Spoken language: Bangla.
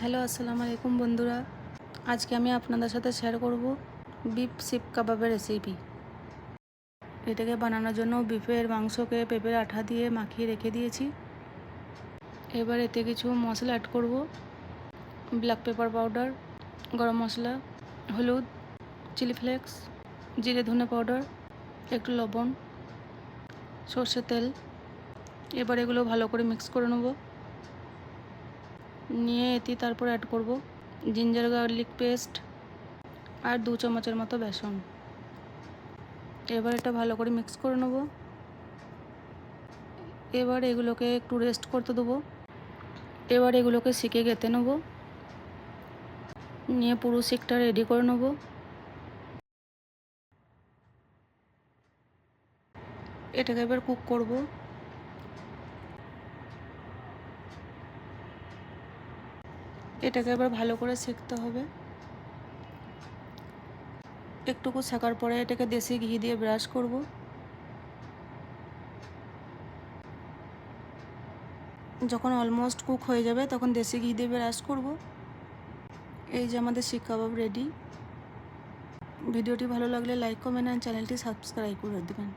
হ্যালো, আসসালামু আলাইকুম বন্ধুরা। আজকে আমি আপনাদের সাথে শেয়ার করব বিফ শিক কাবাবের রেসিপি। এটাকে বানানোর জন্য বিফের মাংসকে পেঁপের আঠা দিয়ে মাখিয়ে রেখে দিয়েছি। এবার এতে কিছু মশলা অ্যাড করব। ব্ল্যাক পেপার পাউডার, গরম মশলা, হলুদ, চিলি ফ্লেক্স, জিরে ধনে পাউডার, একটু লবণ, সর্ষের তেল। এবার এগুলো ভালো করে মিক্স করে নেব। নিয়ে এতে তারপর অ্যাড করব জিঞ্জার গার্লিক পেস্ট আর 2 চামচের মতো বেসন। এবার এটা ভালো করে মিক্স করে নেব। এবার এগুলোকে একটু রেস্ট করতে দেবো। এবার এগুলোকে শিকে গেঁথে নেব। নিয়ে পুরো শিকটা রেডি করে নেব। এটাকে এবার কুক করব। এটাকে এবার ভালো করে সেঁকতে হবে। একটুকু সেকার পরে এটাকে দেশি ঘি দিয়ে ব্রাশ করব। যখন অলমোস্ট কুক হয়ে যাবে তখন দেশি ঘি দিয়ে ব্রাশ করব। এই যে আমাদের শিক কাবাব রেডি। ভিডিওটি ভালো লাগলে লাইক কমেন্ট আর চ্যানেলটি সাবস্ক্রাইব করে দেবেন।